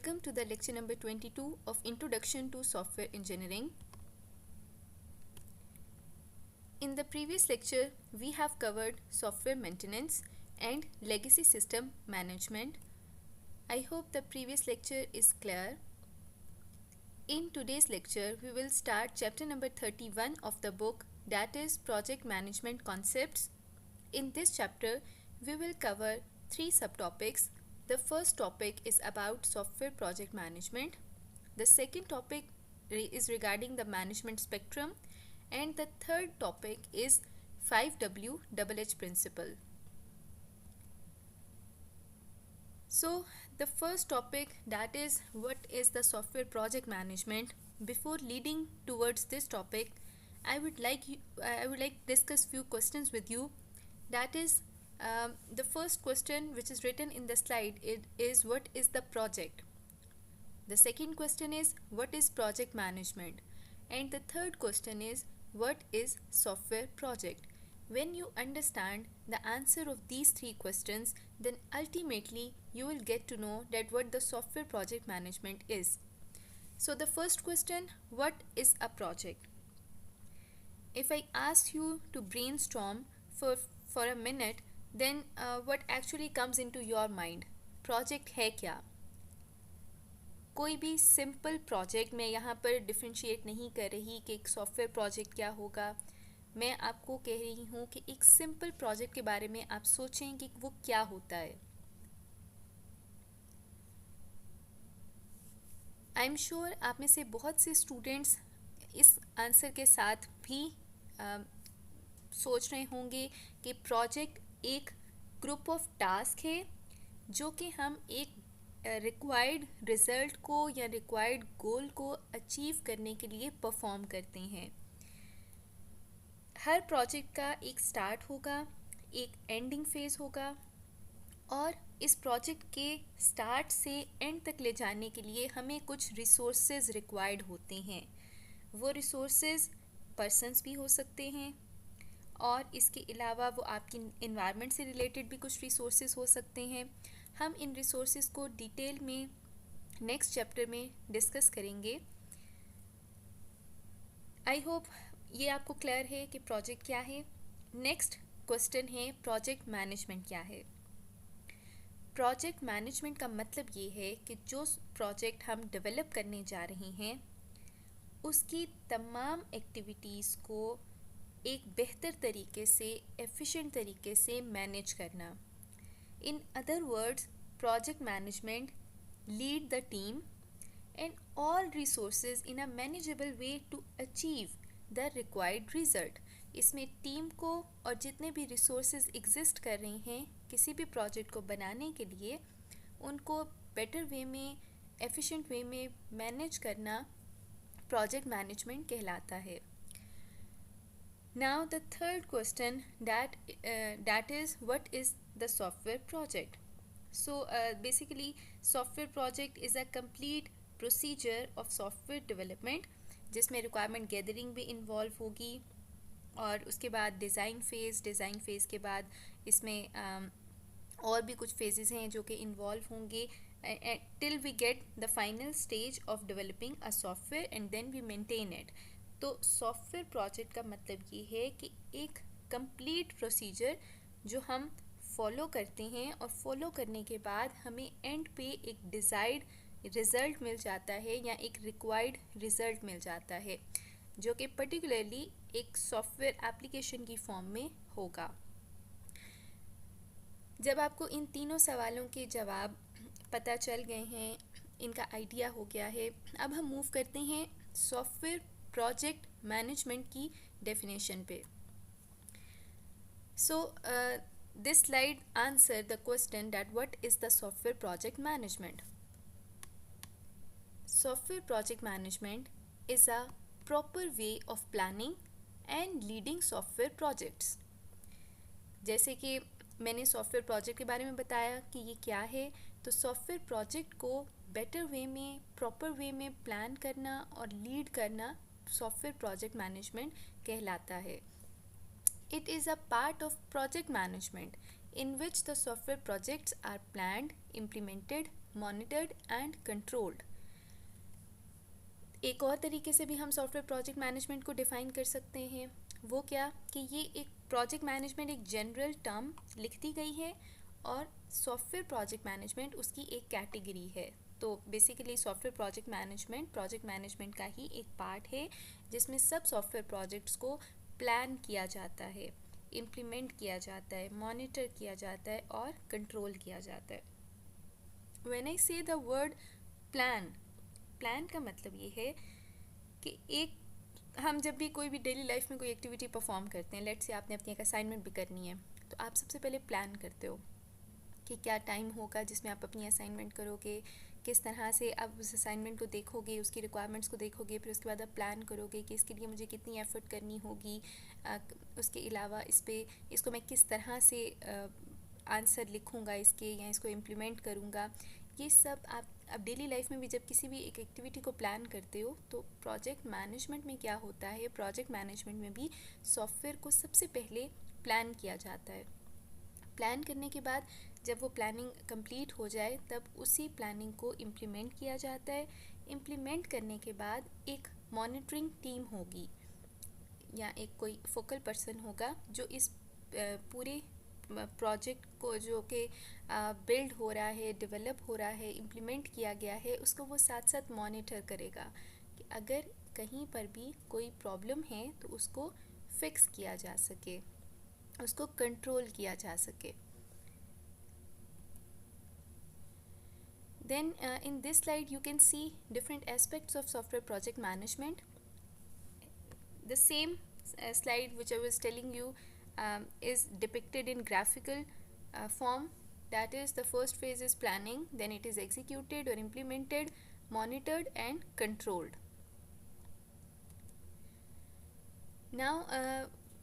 Welcome to the lecture number 22 of Introduction to Software Engineering. In the previous lecture, we have covered software maintenance and legacy system management. I hope the previous lecture is clear. In today's lecture, we will start chapter number 31 of the book, that is Project Management Concepts. In this chapter, we will cover 3 subtopics. The first topic is about software project management. The second topic is regarding the management spectrum. And the third topic is 5W principle. So the first topic, that is what is the software project management. Before leading towards this topic, I would like to discuss few questions with you. That is the first question which is written in the slide, it is what is the project. The second question is what is project management, and the third question is what is software project. When you understand the answer of these 3 questions, then ultimately you will get to know that what the software project management is. So the first question, what is a project? If I ask you to brainstorm for a minute, then what actually comes into your mind? Project है क्या? कोई भी simple project, मैं यहाँ पर differentiate नहीं कर रही कि एक सॉफ्टवेयर प्रोजेक्ट क्या होगा. मैं आपको कह रही हूँ कि एक सिंपल प्रोजेक्ट के बारे में आप सोचें कि वो क्या होता है. आई एम श्योर आप में से बहुत से स्टूडेंट्स इस आंसर के साथ भी सोच रहे होंगे कि प्रोजेक्ट एक ग्रुप ऑफ टास्क है जो कि हम एक रिक्वायर्ड रिज़ल्ट को या रिक्वायर्ड गोल को अचीव करने के लिए परफॉर्म करते हैं. हर प्रोजेक्ट का एक स्टार्ट होगा, एक एंडिंग फेज़ होगा, और इस प्रोजेक्ट के स्टार्ट से एंड तक ले जाने के लिए हमें कुछ रिसोर्सेज रिक्वायर्ड होते हैं. वो रिसोर्सेज पर्सन्स भी हो सकते हैं, और इसके अलावा वो आपकी इन्वायरमेंट से रिलेटेड भी कुछ रिसोर्सेज हो सकते हैं. हम इन रिसोर्सेज को डिटेल में नेक्स्ट चैप्टर में डिस्कस करेंगे. आई होप ये आपको क्लियर है कि प्रोजेक्ट क्या है. नेक्स्ट क्वेश्चन है प्रोजेक्ट मैनेजमेंट क्या है. प्रोजेक्ट मैनेजमेंट का मतलब ये है कि जो प्रोजेक्ट हम डेवलप करने जा रहे हैं उसकी तमाम एक्टिविटीज़ को एक बेहतर तरीके से, एफिशिएंट तरीके से मैनेज करना. In other words, project management lead the team and all resources in a manageable way to achieve the required result. इसमें टीम को और जितने भी रिसोर्सेज एग्जिस्ट कर रहे हैं किसी भी प्रोजेक्ट को बनाने के लिए, उनको बेटर वे में, एफिशिएंट वे में मैनेज करना प्रोजेक्ट मैनेजमेंट कहलाता है. Now the third question, that is what is the software project. So basically software project is a complete procedure of software development जिसमें रिक्वायरमेंट गैदरिंग भी involve होगी, और उसके बाद डिज़ाइन फेज़ के बाद इसमें और भी कुछ फेजेस हैं जो कि इन्वॉल्व होंगे till we get the final stage of developing a software and then we maintain it. तो सॉफ्टवेयर प्रोजेक्ट का मतलब ये है कि एक कंप्लीट प्रोसीजर जो हम फॉलो करते हैं, और फॉलो करने के बाद हमें एंड पे एक डिज़ायर्ड रिज़ल्ट मिल जाता है या एक रिक्वायर्ड रिज़ल्ट मिल जाता है जो कि पर्टिकुलरली एक सॉफ्टवेयर एप्लीकेशन की फॉर्म में होगा. जब आपको इन तीनों सवालों के जवाब पता चल गए हैं, इनका आइडिया हो गया है, अब हम मूव करते हैं सॉफ्टवेयर प्रोजेक्ट मैनेजमेंट की डेफिनेशन पे. So this slide answer the question that what is the software project management. Software project management is a proper way of planning and leading software projects. जैसे कि मैंने software project के बारे में बताया कि ये क्या है, तो सॉफ्टवेयर प्रोजेक्ट को बेटर वे में, प्रॉपर वे में प्लान करना और लीड करना सॉफ्टवेयर प्रोजेक्ट मैनेजमेंट कहलाता है. It is a part of project management. in which the software projects are planned, implemented, monitored and controlled. एक और तरीके से भी हम सॉफ्टवेयर प्रोजेक्ट मैनेजमेंट को डिफ़ाइन कर सकते हैं। वो क्या कि ये एक प्रोजेक्ट मैनेजमेंट एक जनरल टर्म लिख दी गई है और सॉफ्टवेयर प्रोजेक्ट मैनेजमेंट उसकी एक कैटेगरी है। तो बेसिकली सॉफ्टवेयर प्रोजेक्ट मैनेजमेंट का ही एक पार्ट है जिसमें सब सॉफ्टवेयर प्रोजेक्ट्स को प्लान किया जाता है, इम्प्लीमेंट किया जाता है, मॉनिटर किया जाता है और कंट्रोल किया जाता है। व्हेन आई से द वर्ड प्लान का मतलब ये है कि एक हम जब भी कोई भी डेली लाइफ में कोई एक्टिविटी परफॉर्म करते हैं, लेट्स से आपने अपनी एक असाइनमेंट भी करनी है, तो आप सबसे पहले प्लान करते हो कि क्या टाइम होगा जिसमें आप अपनी असाइनमेंट करोगे, किस तरह से आप उस असाइनमेंट को देखोगे, उसकी रिक्वायरमेंट्स को देखोगे, फिर उसके बाद आप प्लान करोगे कि इसके लिए मुझे कितनी एफर्ट करनी होगी, उसके अलावा इसको मैं किस तरह से आंसर लिखूँगा इसके या इसको इम्प्लीमेंट करूँगा। ये सब आप अब डेली लाइफ में भी जब किसी भी एक एक्टिविटी को प्लान करते हो तो प्रोजेक्ट मैनेजमेंट में क्या होता है, प्रोजेक्ट मैनेजमेंट में भी सॉफ्टवेयर को सबसे पहले प्लान किया जाता है। प्लान करने के बाद जब वो प्लानिंग कंप्लीट हो जाए तब उसी प्लानिंग को इम्प्लीमेंट किया जाता है। इम्प्लीमेंट करने के बाद एक मॉनिटरिंग टीम होगी या एक कोई फोकल पर्सन होगा जो इस पूरे प्रोजेक्ट को जो कि बिल्ड हो रहा है, डेवलप हो रहा है, इम्प्लीमेंट किया गया है, उसको वो साथ साथ मॉनिटर करेगा कि अगर कहीं पर भी कोई प्रॉब्लम है तो उसको फिक्स किया जा सके, उसको कंट्रोल किया जा सके। Then in this slide you can see different aspects of software project management. The same slide which I was telling you is depicted in graphical form. That is, the first phase is planning, then it is executed or implemented, monitored and controlled. Now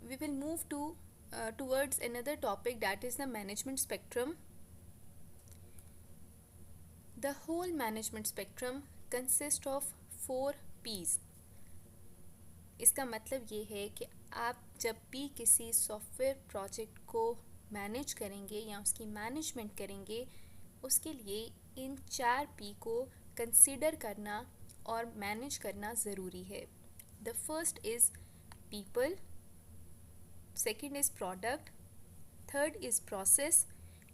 we will move towards another topic, that is the management spectrum. The whole management spectrum consists of 4 P's. इसका मतलब ये है कि आप जब भी किसी software project को मैनेज करेंगे या उसकी मैनेजमेंट करेंगे, उसके लिए इन 4 P को कंसीडर करना और मैनेज करना ज़रूरी है। The first is people, second is product, third is process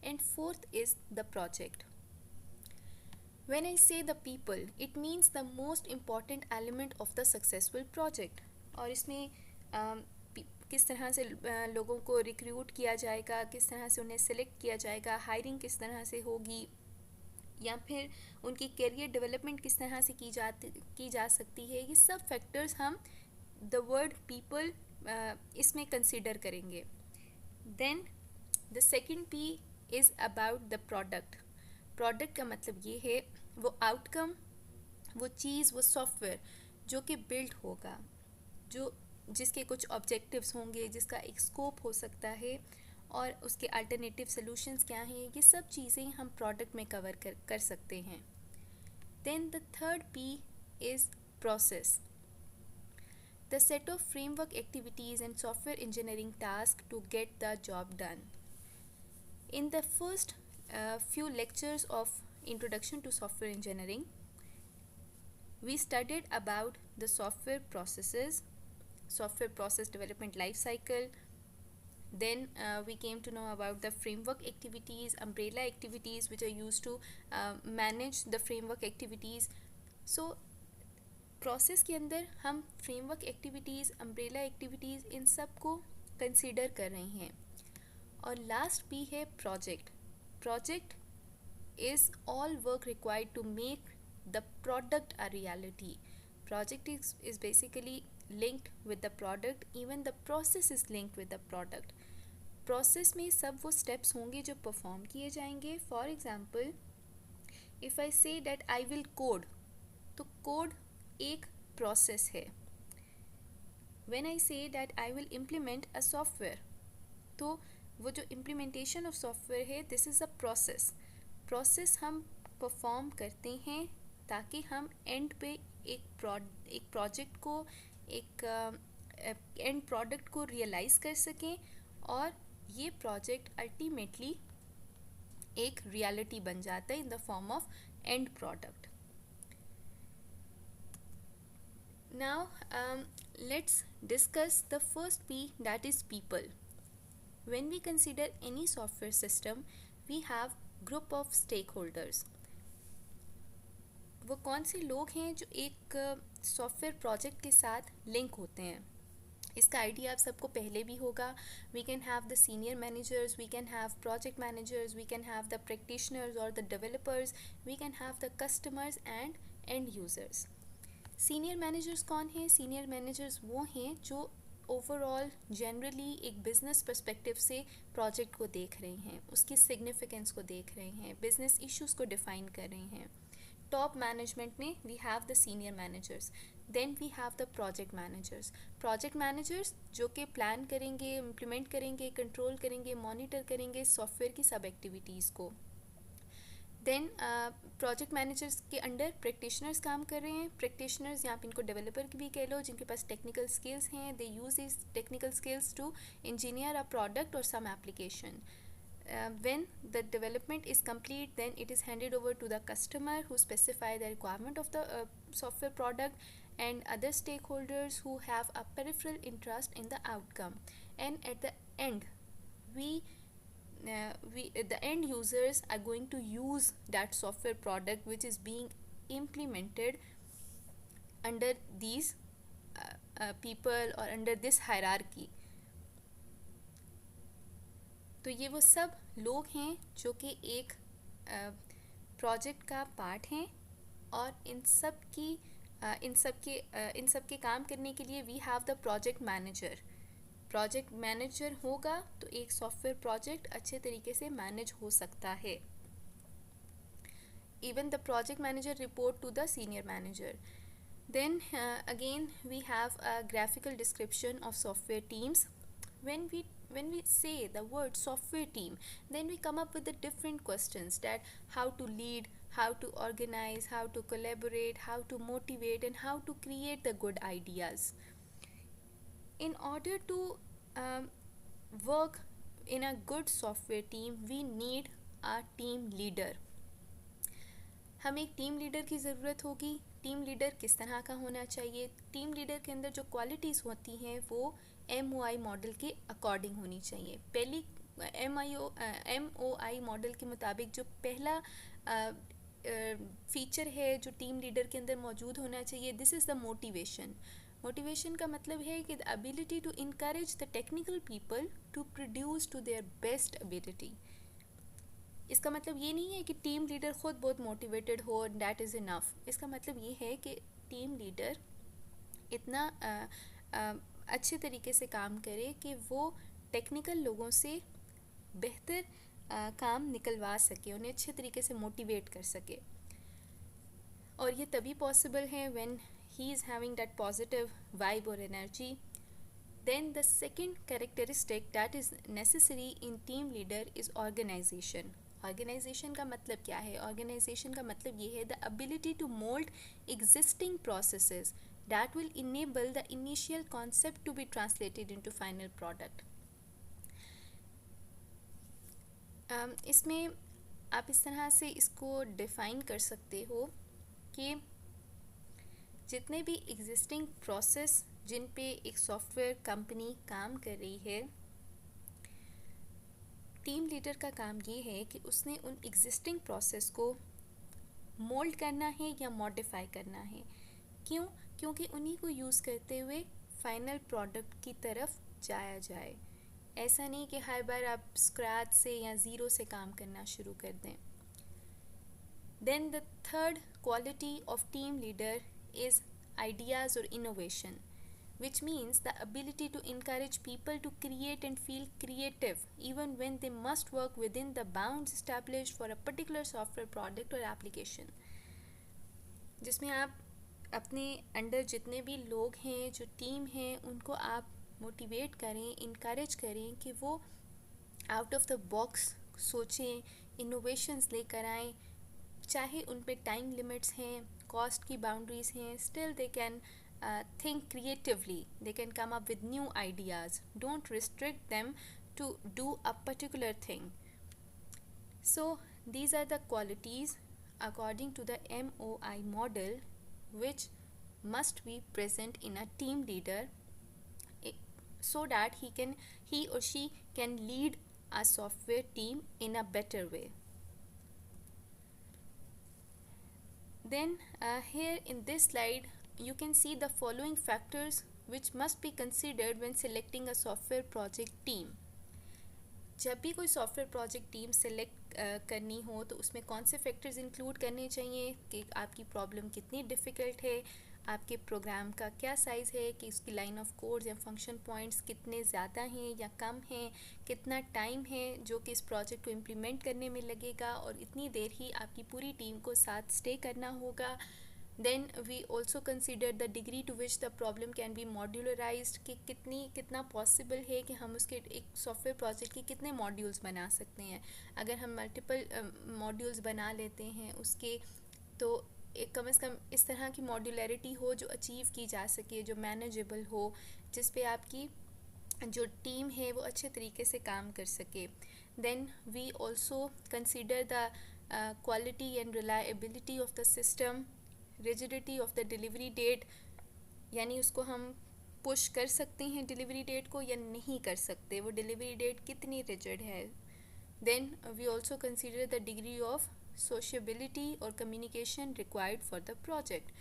and fourth is the project. When I say the people, it means the most important element of the successful project. और इसमें किस तरह से लोगों को रिक्रूट किया जाएगा, किस तरह से उन्हें सेलेक्ट किया जाएगा, हायरिंग किस तरह से होगी या फिर उनकी करियर डेवलपमेंट किस तरह से की जा सकती है, ये सब फैक्टर्स हम द वर्ड पीपल इसमें कंसिडर करेंगे. Then the second P is about the product. Product का मतलब ये है वो आउटकम, वो चीज़, वो सॉफ्टवेयर जो कि बिल्ड होगा, जिसके कुछ ऑब्जेक्टिव्स होंगे, जिसका एक स्कोप हो सकता है और उसके अल्टरनेटिव सॉल्यूशंस क्या हैं, ये सब चीज़ें हम प्रोडक्ट में कवर कर सकते हैं. Then the third P is process. The set of framework activities and software engineering task to get the job done. In the first few lectures of Introduction to Software Engineering, we studied about the software processes, software process development life cycle. Then we came to know about the framework activities, umbrella activities which are used to manage the framework activities. So process के अंदर हम framework activities, umbrella activities इन सब को consider कर रहे हैं. और last P है project. Project is all work required to make the product a reality. Project is basically linked with the product, even the process is linked with the product. Process में सब वो steps होंगे जो perform किए जाएंगे. For example, if I say that I will code, तो code एक process है. When I say that I will implement a software, तो वो जो इम्प्लीमेंटेशन ऑफ सॉफ्टवेयर है, this is a process. Process हम परफॉर्म करते हैं ताकि हम एंड पे एक प्रोजेक्ट को, एक एंड प्रोडक्ट को रियलाइज़ कर सकें और ये प्रोजेक्ट अल्टीमेटली एक रियलिटी बन जाता है in the form of and product. Now, let's discuss the first P, that is people. When we consider any software system, we have group of stakeholders. वो कौन से लोग हैं जो एक सॉफ्टवेयर प्रोजेक्ट के साथ लिंक होते हैं. इसका आइडिया आप सबको पहले भी होगा. We can have the senior managers, we can have project managers, we can have the practitioners और the developers, we can have the customers and and users. Senior managers कौन हैं? सीनियर मैनेजर्स वो हैं जो ओवरऑल जनरली एक business perspective से project को देख रहे हैं, उसकी सिग्निफिकेंस को देख रहे हैं, बिज़नेस इश्यूज़ को डिफ़ाइन कर रहे हैं. टॉप मैनेजमेंट में we have the senior managers. Then we have the project managers. Project managers जो कि प्लान करेंगे, इम्प्लीमेंट करेंगे, कंट्रोल करेंगे, मॉनिटर करेंगे सॉफ्टवेयर की सब एक्टिविटीज़ को. देन प्रोजेक्ट मैनेजर्स के अंडर प्रैक्टिशनर्स काम कर रहे हैं. प्रैक्टिशनर्स या आप इनको डेवलपर भी कह लो, जिनके पास टेक्निकल स्किल्स हैं. They use this technical skills to engineer a product और some application. When the development is complete, then it is handed over to the customer who specify the requirement of the software product, and other stakeholders who have a peripheral interest in the outcome. And at the end, the end users are going to use that software product which is being implemented under these people or under this hierarchy. तो ये वो सब लोग हैं जो कि एक project का पार्ट हैं, और इन सब के काम करने के लिए we have the project manager. Project manager होगा तो एक सॉफ्टवेयर प्रोजेक्ट अच्छे तरीके से मैनेज हो सकता है. Even the project manager report to the senior manager. Then again we have a graphical description of software teams. When we say the word software team, then we come up with the different questions, that how to lead, how to organize, how to collaborate, how to motivate, and how to create the good ideas. In order to work in a good software team, we need a team leader. हमें एक team leader की ज़रूरत होगी. Team leader किस तरह का होना चाहिए? टीम लीडर के अंदर जो क्वालिटीज़ होती हैं वो MOI मॉडल के अकॉर्डिंग होनी चाहिए. पहली MOI मॉडल के मुताबिक जो पहला फीचर है जो टीम लीडर के अंदर मौजूद होना चाहिए, this is the motivation. Motivation का मतलब है कि the ability to encourage the technical people to produce to their best ability. इसका मतलब ये नहीं है कि टीम लीडर ख़ुद बहुत मोटिवेटेड हो, डैट इज़ इनफ. इसका मतलब ये है कि टीम लीडर इतना अच्छे तरीके से काम करे कि वो टेक्निकल लोगों से बेहतर काम निकलवा सके, उन्हें अच्छे तरीके से मोटिवेट कर सके. और ये तभी पॉसिबल है when he is having that positive vibe और energy. Then the second characteristic that is necessary in team leader is organisation. Organisation का मतलब क्या है? ऑर्गेनाइजेशन का मतलब ये है the ability to mould existing processes that will enable the initial concept to be translated into final product. इसमें आप इस तरह से इसको डिफ़ाइन कर सकते हो कि जितने भी एग्जिस्टिंग प्रोसेस जिन पे एक सॉफ्टवेयर कंपनी काम कर रही है, टीम लीडर का काम ये है कि उसने उन एग्जिस्टिंग प्रोसेस को मोल्ड करना है या मॉडिफाई करना है. क्यों? क्योंकि उन्हीं को यूज़ करते हुए फाइनल प्रोडक्ट की तरफ जाया जाए. ऐसा नहीं कि हर बार आप स्क्रैच से या ज़ीरो से काम करना शुरू कर दें. Then the third quality of team leader is ideas और innovation, which means the ability to encourage people to create and feel creative even when they must work within the bounds established for a particular software product or application. जिसमें आप अपने under जितने भी लोग हैं, जो team हैं, उनको आप मोटिवेट करें, इनकरेज करें कि वो आउट ऑफ द बॉक्स सोचें, इनोवेशंस लेकर आएँ. चाहे उन पे टाइम लिमिट्स हैं, कॉस्ट की बाउंड्रीज हैं, still they can think creatively, they can come up with new ideas. Don't restrict them to do a particular thing. So these are the qualities according to the MOI model which must be present in a team leader so that he or she can lead a software team in a better way. Then here in this slide you can see the following factors which must be considered when selecting a software project team. जब भी कोई software project team select करनी हो तो उसमें कौन से factors include करने चाहिए कि आपकी प्रॉब्लम कितनी डिफ़िकल्ट है, आपके प्रोग्राम का क्या साइज़ है, कि उसकी लाइन ऑफ कोड या फंक्शन पॉइंट्स कितने ज़्यादा हैं या कम हैं, कितना टाइम है जो कि इस प्रोजेक्ट को इम्प्लीमेंट करने में लगेगा और इतनी देर ही आपकी पूरी टीम को साथ स्टे करना होगा. Then we also consider the degree to which the problem can be modularized, कि कितना पॉसिबल है कि हम उसके एक सॉफ्टवेयर प्रोजेक्ट के कितने मॉड्यूल्स बना सकते हैं. अगर हम मल्टीपल मॉड्यूल्स बना लेते हैं उसके तो एक कम से कम इस तरह की मॉड्यूलरिटी हो जो अचीव की जा सके, जो मैनेजेबल हो, जिस पे आपकी जो टीम है वो अच्छे तरीके से काम कर सके. Then we also consider the quality and reliability of the system, rigidity of the delivery date, यानी उसको हम पुश कर सकते हैं डिलीवरी डेट को या नहीं कर सकते, वो डिलीवरी डेट कितनी रिजिड है. Then we also consider the degree of sociability और communication required for the project.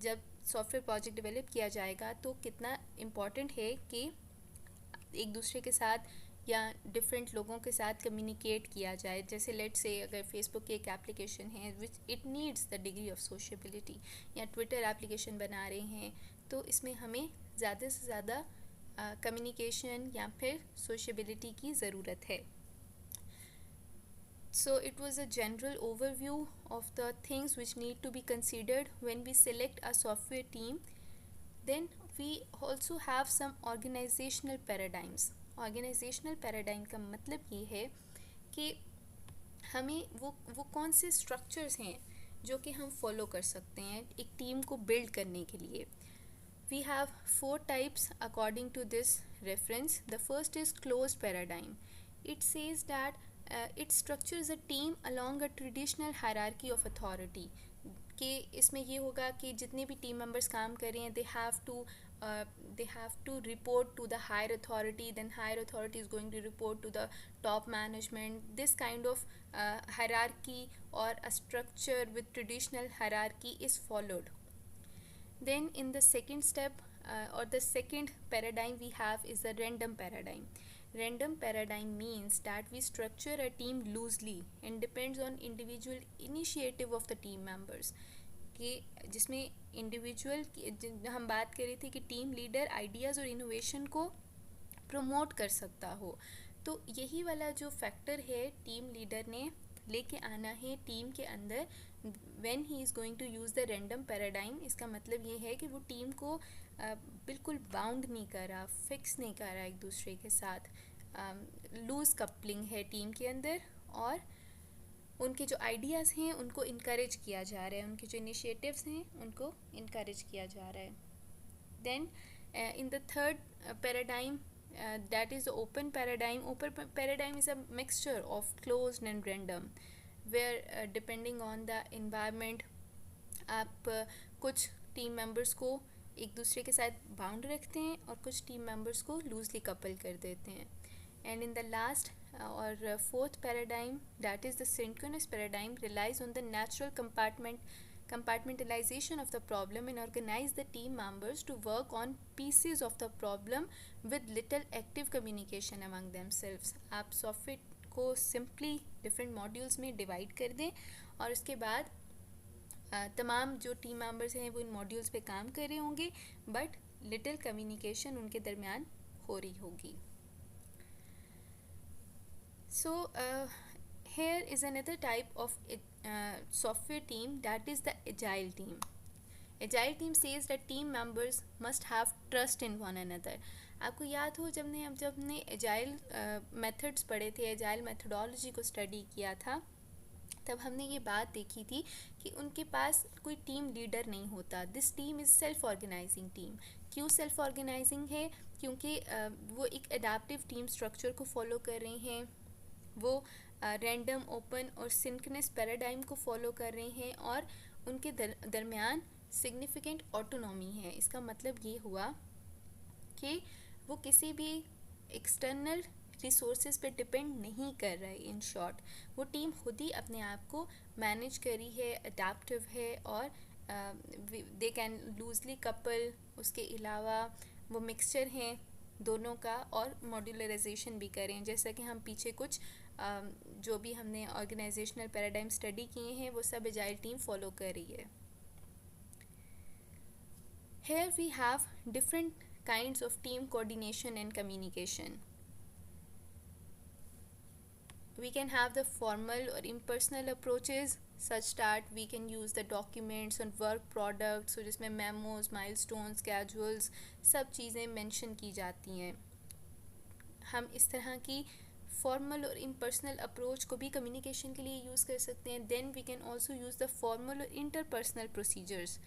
जब सॉफ्टवेयर प्रोजेक्ट डेवलप किया जाएगा तो कितना इम्पॉर्टेंट है कि एक दूसरे के साथ या डिफरेंट लोगों के साथ कम्युनिकेट किया जाए. जैसे लेट्स से अगर फेसबुक की एक एप्लीकेशन है which it needs the degree of सोशेबिलिटी, या ट्विटर एप्लीकेशन बना रहे हैं तो इसमें हमें ज़्यादा से ज़्यादा कम्युनिकेशन या फिर सोशेबिलिटी की ज़रूरत है. So it was a general overview of the things which need to be considered when we select a software team. Then we also have some organizational paradigms. Organizational paradigm का मतलब ये है कि हमें वो कौन से स्ट्रक्चर्स हैं जो कि हम फॉलो कर सकते हैं एक टीम को बिल्ड करने के लिए. We have 4 types according to this reference. The first is closed paradigm. It says that it structures a team along a traditional hierarchy of authority. कि इसमें ये होगा कि जितने भी टीम मेंबर्स काम कर रहे हैं they have to report to the higher authority, then higher authority is going to report to the top management. This kind of hierarchy or a structure with traditional hierarchy is followed. Then in the second step or the second paradigm we have is the random paradigm. Random paradigm means that we structure a team loosely and depends on individual initiative of the team members. कि जिसमें individual हम बात कर रही थी कि team leader ideas और innovation को प्रमोट कर सकता हो. तो यही वाला जो फैक्टर है टीम लीडर ने लेके आना है टीम के अंदर when he is going to use the random paradigm. इसका मतलब ये है कि वो टीम को बिल्कुल बाउंड नहीं कर रहा, फिक्स नहीं कर रहा एक दूसरे के साथ. लूज़ कपलिंग है टीम के अंदर और उनके जो आइडियाज़ हैं उनको इनकरेज किया जा रहा है, उनके जो इनिशिएटिव्स हैं उनको इनकरेज किया जा रहा है. Then in the third paradigm that is the open paradigm. Open paradigm is a mixture of closed and random where depending on the environment आप कुछ टीम मेंबर्स को एक दूसरे के साथ बाउंड रखते हैं और कुछ टीम मेंबर्स को लूजली कपल कर देते हैं. And in the last or fourth paradigm, that is the synchronous paradigm, relies on the natural compartmentalization of the problem and organize the team members to work on pieces of the problem with little active communication among themselves. आप software को simply different modules में divide कर दें और उसके बाद तमाम जो टीम मेंबर्स हैं वो इन मॉड्यूल्स पे काम कर रहे होंगे बट लिटिल कम्युनिकेशन उनके दरमियान हो रही होगी. So here is another type of software team, that is the agile team. Agile team says that team members must have trust in one another. आपको याद हो जब हमने agile methods पढ़े थे, agile methodology को स्टडी किया था, तब हमने ये बात देखी थी कि उनके पास कोई टीम लीडर नहीं होता. This team is self organizing team. क्यों सेल्फ ऑर्गेनाइजिंग है? क्योंकि वो एक अडेप्टिव टीम स्ट्रक्चर को फॉलो कर रहे हैं, वो रैंडम, ओपन और सिंक्रोनस पैराडाइम को फॉलो कर रहे हैं और उनके दरमियान सिग्निफिकेंट ऑटोनॉमी है। इसका मतलब ये हुआ कि वो किसी भी एक्सटर्नल रिसोर्सेज पे डिपेंड नहीं कर रहा है। इन शॉर्ट, वो टीम खुद ही अपने आप को मैनेज करी है, अडेप्टिव है और दे कैन लूजली कपल। उसके अलावा वो मिक्सचर हैं दोनों का और मॉड्यूलराइजेशन भी करें, जैसा कि हम पीछे कुछ जो भी हमने ऑर्गेनाइजेशनल पैराडाइम स्टडी किए हैं वो सब एजाइल टीम फॉलो कर रही है। Here we have different kinds of team coordination and communication. We can have the formal or impersonal approaches such that we can use the documents and work products, so जिसमें memos, milestones, schedules सब चीज़ें mention की जाती हैं। हम इस तरह की formal और impersonal approach को भी communication के लिए use कर सकते हैं। Then we can also use the formal or interpersonal procedures.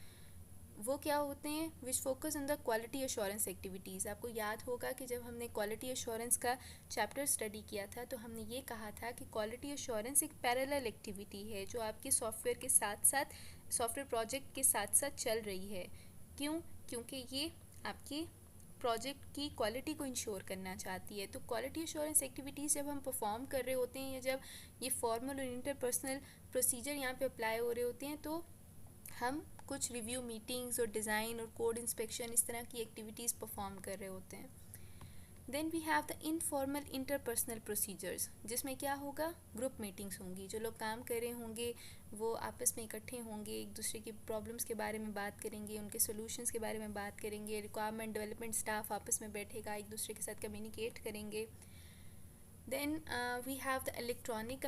वो क्या होते हैं, which focus on the quality assurance activities. आपको याद होगा कि जब हमने क्वालिटी एश्योरेंस का चैप्टर स्टडी किया था तो हमने ये कहा था कि क्वालिटी एश्योरेंस एक पैरेलल एक्टिविटी है जो आपके सॉफ्टवेयर के साथ साथ, सॉफ्टवेयर प्रोजेक्ट के साथ साथ चल रही है। क्यों? क्योंकि ये आपकी प्रोजेक्ट की क्वालिटी को इंश्योर करना चाहती है। तो क्वालिटी एश्योरेंस एक्टिविटीज़ जब हम परफॉर्म कर रहे होते हैं या जब ये फॉर्मल और इंटरपर्सनल प्रोसीजर यहाँ पे अप्लाई हो रहे होते हैं तो हम कुछ रिव्यू मीटिंग्स और डिज़ाइन और कोड इंस्पेक्शन इस तरह की एक्टिविटीज़ परफॉर्म कर रहे होते हैं। Then we have the informal interpersonal procedures, जिसमें क्या होगा, ग्रुप मीटिंग्स होंगी। जो लोग काम कर रहे होंगे वो आपस में इकट्ठे होंगे, एक दूसरे की प्रॉब्लम्स के बारे में बात करेंगे, उनके सॉल्यूशंस के बारे में बात करेंगे। रिक्वायरमेंट डेवलपमेंट स्टाफ आपस में बैठेगा, एक दूसरे के साथ कम्युनिकेट करेंगे। Then we have the electronic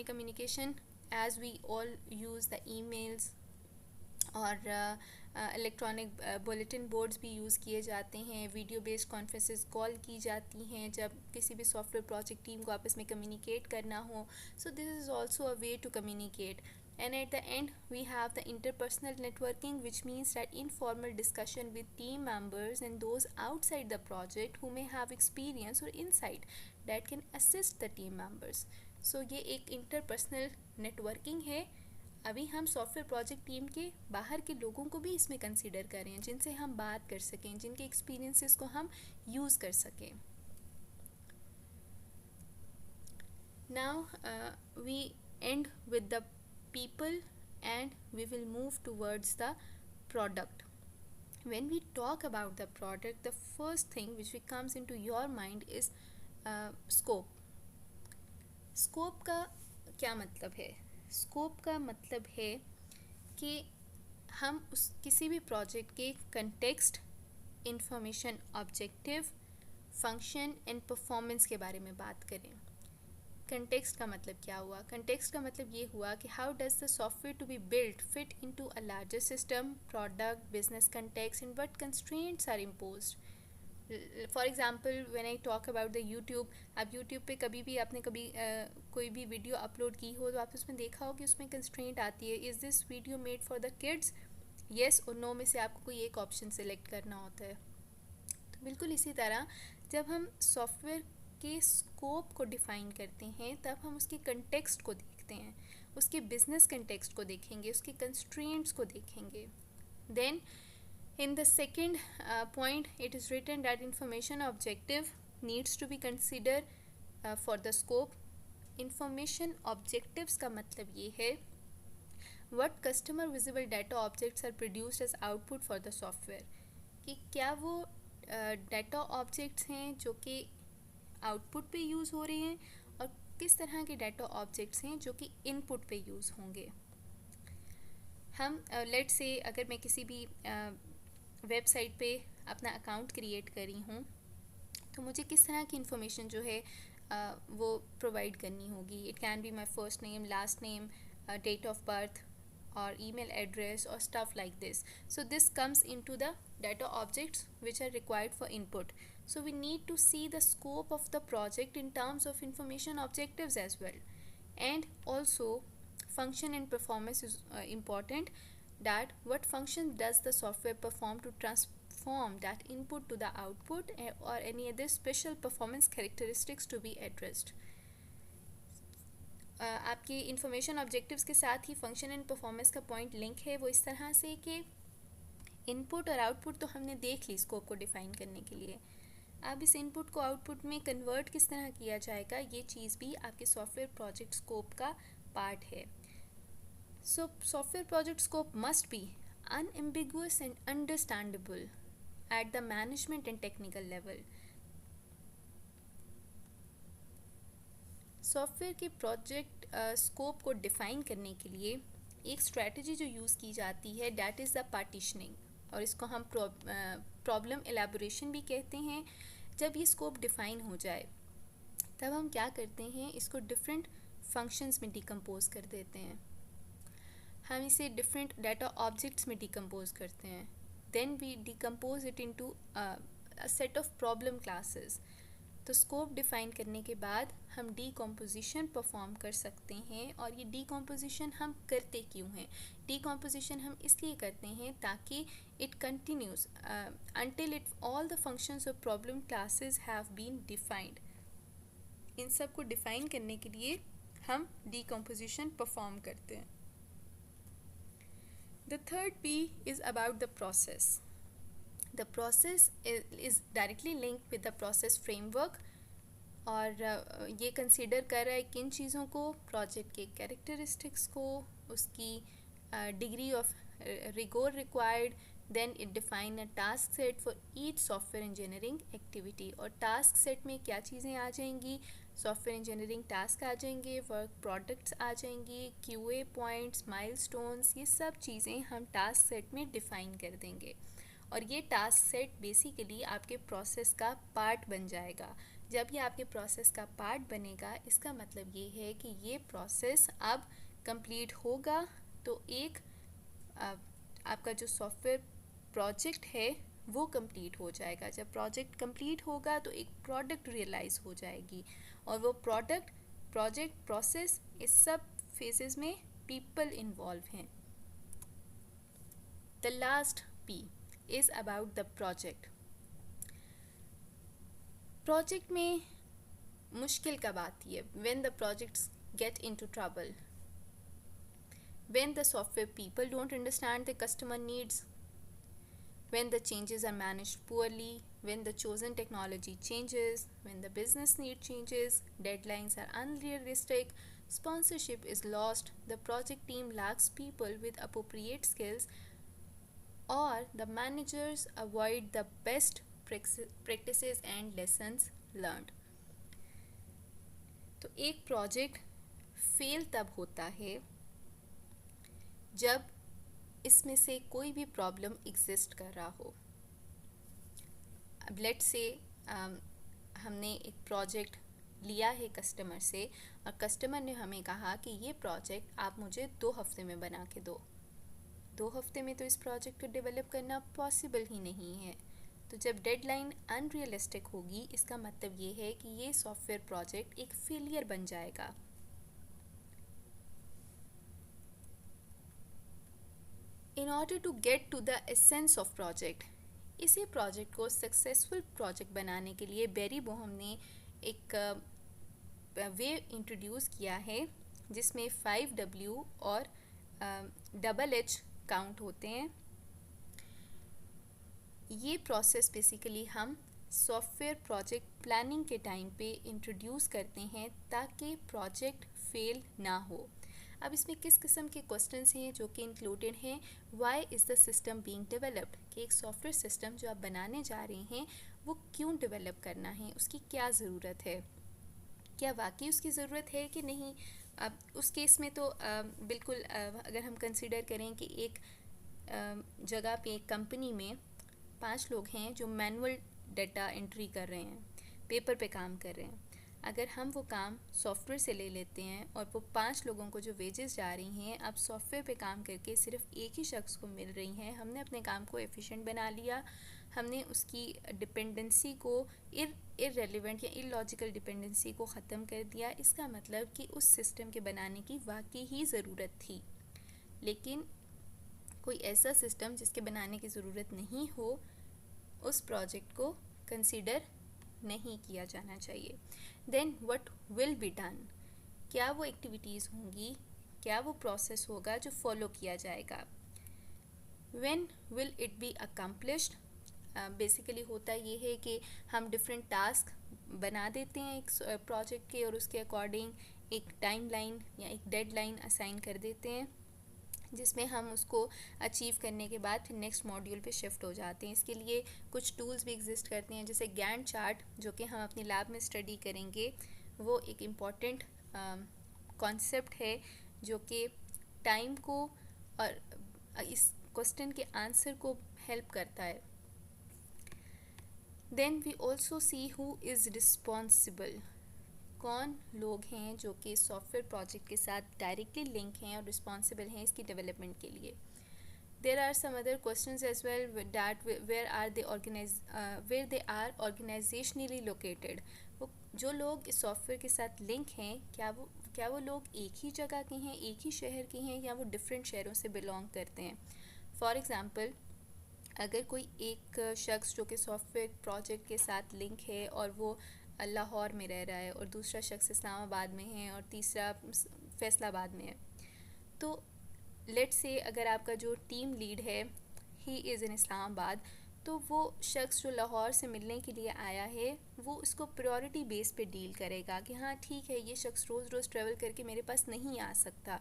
communication as we all use the emails और इलेक्ट्रॉनिक बुलेटिन बोर्ड्स भी यूज़ किए जाते हैं। वीडियो बेस्ड कॉन्फ्रेंसेस कॉल की जाती हैं जब किसी भी सॉफ्टवेयर प्रोजेक्ट टीम को आपस में कम्युनिकेट करना हो। So this is also a way to communicate. And at the end, we have the interpersonal networking, which means that informal discussion with team members and those outside the project who may have experience or insight that can assist the team members. So ये एक interpersonal networking है। अभी हम software project team के बाहर के लोगों को भी इसमें कंसीडर करें, जिनसे हम बात कर सकें, जिनके एक्सपीरियंसेस को हम यूज़ कर सकें। Now we end with the people and we will move towards the product. When we talk about the product, the first thing which comes into your mind is scope. Scope का क्या मतलब है? Scope का मतलब है कि हम उस किसी भी प्रोजेक्ट के context, information, objective, function and performance के बारे में बात करें। कंटेक्स्ट का मतलब क्या हुआ? कंटेक्स्ट का मतलब ये हुआ कि how does the software to be build fit into a larger system, product, business context and what constraints are imposed. For example when I talk about the YouTube, आप यूट्यूब पे कभी भी आपने कभी कोई भी वीडियो अपलोड की हो तो आप उसमें देखा हो कि उसमें कंस्ट्रेंट आती है, is this video made for the kids, yes और नो में से आपको कोई एक ऑप्शन सेलेक्ट करना होता है। तो बिल्कुल इसी तरह जब हम सॉफ्टवेयर के स्कोप को डिफ़ाइन करते हैं तब हम उसके कंटेक्स्ट को देखते हैं, उसके बिजनेस कंटेक्स्ट को देखेंगे, उसके कंस्ट्रेंट्स को देखेंगे। Then in the second point it is written that information objective needs to be consider for the scope. Information objectives का मतलब ये है what customer visible data objects are produced as output for the software, कि क्या वो data objects हैं जो कि आउटपुट पे यूज़ हो रहे हैं और किस तरह के डाटा ऑब्जेक्ट्स हैं जो कि इनपुट पे यूज़ होंगे। हम लेट्स से अगर मैं किसी भी वेबसाइट पे अपना अकाउंट क्रिएट करी हूँ तो मुझे किस तरह की इंफॉर्मेशन जो है वो प्रोवाइड करनी होगी। It can be my first name, last name, date of birth or email address or stuff like this. So this comes into the data objects which are required for input. So we need to see the scope of the project in terms of information objectives as well. And also function and performance is important, that what function does the software perform to perform that input to the output or any other special performance characteristics to be addressed. आपकी information objectives के साथ ही function and performance का point link है वो इस तरह से कि इनपुट और आउटपुट तो हमने देख ली स्कोप को डिफ़ाइन करने के लिए। अब इस इनपुट को आउटपुट में कन्वर्ट किस तरह किया जाएगा ये चीज़ भी आपके सॉफ्टवेयर प्रोजेक्ट स्कोप का पार्ट है। So software project scope must be unambiguous and understandable at the management and technical level. Software के प्रोजेक्ट स्कोप को डिफ़ाइन करने के लिए एक स्ट्रैटेजी जो यूज़ की जाती है डैट इज़ द पार्टीशनिंग, और इसको हम प्रॉब्लम एलैबोरेशन भी कहते हैं। जब ये स्कोप डिफ़ाइन हो जाए तब हम क्या करते हैं, इसको डिफरेंट फंक्शंस में डिकम्पोज कर देते हैं। हम इसे डिफरेंट डाटा ऑब्जेक्ट्स में डिकम्पोज करते हैं। Then we decompose it into a set of problem classes. तो स्कोप डिफ़ाइन करने के बाद हम डीकम्पोजिशन परफॉर्म कर सकते हैं। और ये डीकम्पोजिशन हम करते क्यों हैं? डीकम्पोजिशन हम इसलिए करते हैं ताकि it continues until it all the functions of problem classes have been defined. इन सब को डिफ़ाइन करने के लिए हम डीकम्पोजिशन परफॉर्म करते हैं। The third P is about the process. The process is directly linked with the process framework और ये कंसिडर कर रहा है किन चीज़ों को, प्रोजेक्ट के कैरेक्टरिस्टिक्स को, उसकी degree of rigour required. Then it define a task set for each software engineering activity. और टास्क सेट में क्या चीज़ें आ जाएंगी, सॉफ्टवेयर इंजीनियरिंग टास्क आ जाएंगे, वर्क प्रोडक्ट्स आ जाएंगी, क्यूए पॉइंट्स, माइलस्टोन्स, ये सब चीज़ें हम टास्क सेट में डिफ़ाइन कर देंगे। और ये टास्क सेट बेसिकली आपके प्रोसेस का पार्ट बन जाएगा। जब ये आपके प्रोसेस का पार्ट बनेगा इसका मतलब ये है कि ये प्रोसेस अब कंप्लीट होगा तो एक आपका जो सॉफ्टवेयर प्रोजेक्ट है वो कंप्लीट हो जाएगा। जब प्रोजेक्ट कंप्लीट होगा तो एक प्रोडक्ट रियलाइज़ हो जाएगी और वो प्रोडक्ट, प्रोजेक्ट, प्रोसेस, इस सब फेजेस में पीपल इन्वॉल्व हैं। The last P is about the project. Project में मुश्किल कब आती है? when the projects get into trouble, when the software people don't understand the customer needs, when the changes are managed poorly, when the chosen technology changes, when the business need changes, deadlines are unrealistic, sponsorship is lost, the project team lacks people with appropriate skills, or the managers avoid the best practices and lessons learned. तो एक project fail तब होता है जब इसमें से कोई भी प्रॉब्लम एग्जिस्ट कर रहा हो। अब लेट्स से हमने एक प्रोजेक्ट लिया है कस्टमर से और कस्टमर ने हमें कहा कि ये प्रोजेक्ट आप मुझे 2 हफ्ते में बना के दो। 2 हफ्ते में तो इस प्रोजेक्ट को डेवलप करना पॉसिबल ही नहीं है। तो जब डेडलाइन अनरियलिस्टिक होगी इसका मतलब ये है कि ये सॉफ्टवेयर प्रोजेक्ट एक फेलियर बन जाएगा। In order to get to the essence of project, इसी प्रोजेक्ट को सक्सेसफुल प्रोजेक्ट बनाने के लिए बेरी बोहम ने एक वे इंट्रोड्यूस किया है जिसमें 5W और H काउंट होते हैं। ये प्रोसेस बेसिकली हम सॉफ्टवेयर प्रोजेक्ट प्लानिंग के टाइम पे इंट्रोड्यूस करते हैं ताकि प्रोजेक्ट फेल ना हो। अब इसमें किस किस्म के क्वेश्चंस हैं जो कि इंक्लूडेड हैं? Why is the system being developed, कि एक सॉफ्टवेयर सिस्टम जो आप बनाने जा रहे हैं वो क्यों डेवलप करना है, उसकी क्या ज़रूरत है, क्या वाकई उसकी ज़रूरत है कि नहीं। अब उस केस में तो बिल्कुल अगर हम कंसिडर करें कि एक जगह पे एक कंपनी में 5 लोग हैं जो मैनुअल डाटा एंट्री कर रहे हैं, पेपर पे काम कर रहे हैं। अगर हम वो काम सॉफ्टवेयर से ले लेते हैं और वो 5 लोगों को जो वेजेस जा रही हैं अब सॉफ्टवेयर पे काम करके सिर्फ एक ही शख्स को मिल रही हैं, हमने अपने काम को एफिशिएंट बना लिया, हमने उसकी डिपेंडेंसी को इररेलेवेंट या इलॉजिकल डिपेंडेंसी को ख़त्म कर दिया। इसका मतलब कि उस सिस्टम के बनाने की वाकई ही ज़रूरत थी। लेकिन कोई ऐसा सिस्टम जिसके बनाने की ज़रूरत नहीं हो उस प्रोजेक्ट को कंसिडर नहीं किया जाना चाहिए। Then what will be done, क्या वो एक्टिविटीज़ होंगी, क्या वो प्रोसेस होगा जो फॉलो किया जाएगा। When will it be accomplished, basically होता ये है कि हम डिफरेंट टास्क बना देते हैं एक प्रोजेक्ट के और उसके अकॉर्डिंग एक टाइमलाइन या एक डेडलाइन असाइन कर देते हैं, जिसमें हम उसको अचीव करने के बाद फिर नेक्स्ट मॉड्यूल पे शिफ्ट हो जाते हैं। इसके लिए कुछ टूल्स भी एग्जिस्ट करते हैं, जैसे गैंट चार्ट, जो कि हम अपनी लैब में स्टडी करेंगे। वो एक इम्पॉर्टेंट कॉन्सेप्ट है जो कि टाइम को और इस क्वेश्चन के आंसर को हेल्प करता है। Then we also see who is responsible, कौन लोग हैं जो कि सॉफ्टवेयर प्रोजेक्ट के साथ डायरेक्टली लिंक हैं और रिस्पॉन्सिबल हैं इसकी डेवलपमेंट के लिए। There are some other questions as well that where they are organizationally located. वो जो लोग इस सॉफ्टवेयर के साथ लिंक हैं, क्या वो लोग एक ही जगह के हैं, एक ही शहर के हैं, या वो डिफरेंट शहरों से बिलोंग करते हैं। फॉर एग्ज़ाम्पल, अगर कोई एक शख्स जो कि सॉफ्टवेयर प्रोजेक्ट के साथ लिंक है और वो लाहौर में रह रहा है, और दूसरा शख्स इस्लामाबाद में है, और तीसरा फैसलाबाद में है, तो लेट्स से अगर आपका जो टीम लीड है ही इज़ इन इस्लामाबाद, तो वो शख्स जो लाहौर से मिलने के लिए आया है वो उसको प्रायोरिटी बेस पे डील करेगा कि हाँ ठीक है, ये शख्स रोज़ रोज़ ट्रैवल करके मेरे पास नहीं आ सकता।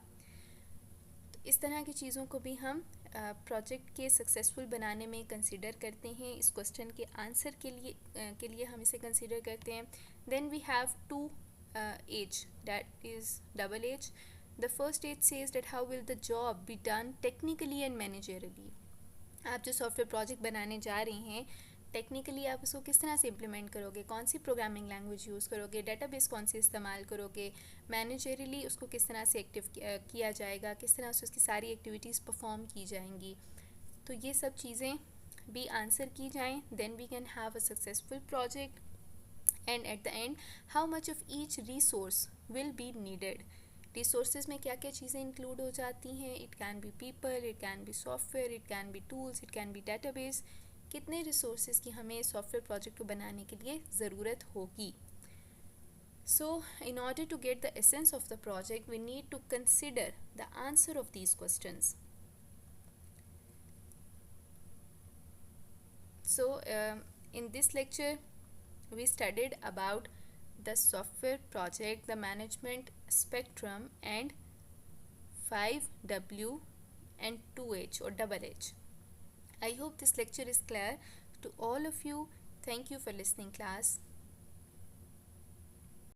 तो इस तरह की चीज़ों को भी हम प्रोजेक्ट के सक्सेसफुल बनाने में कंसिडर करते हैं। इस क्वेश्चन के आंसर के लिए हम इसे कंसिडर करते हैं। Then we have to edge, that is double edge. The first edge says that how will the job be done technically and managerly. आप जो सॉफ्टवेयर प्रोजेक्ट बनाने जा रहे हैं, टेक्निकली आप उसको किस तरह से इम्प्लीमेंट करोगे, कौन सी प्रोग्रामिंग लैंग्वेज यूज़ करोगे, डेटाबेस कौन सी इस्तेमाल करोगे, मैनेजरली उसको किस तरह से एक्टिव किया जाएगा, किस तरह से उसकी सारी एक्टिविटीज़ परफॉर्म की जाएंगी। तो ये सब चीज़ें भी आंसर की जाएं, then we can have a successful project. And at the end, how much of each resource will be needed. Resources में क्या क्या चीज़ें इंक्लूड हो जाती हैं, it can be people, it can be software, it can be tools, it can be database. कितने resources की हमें सॉफ्टवेयर प्रोजेक्ट को बनाने के लिए ज़रूरत होगी। So, in order to get the essence of the project, we need to consider the answer of these questions. So, in this lecture, we studied about the software project, the management spectrum, and 5W and 2H or double H. I hope this lecture is clear to all of you. Thank you for listening, class.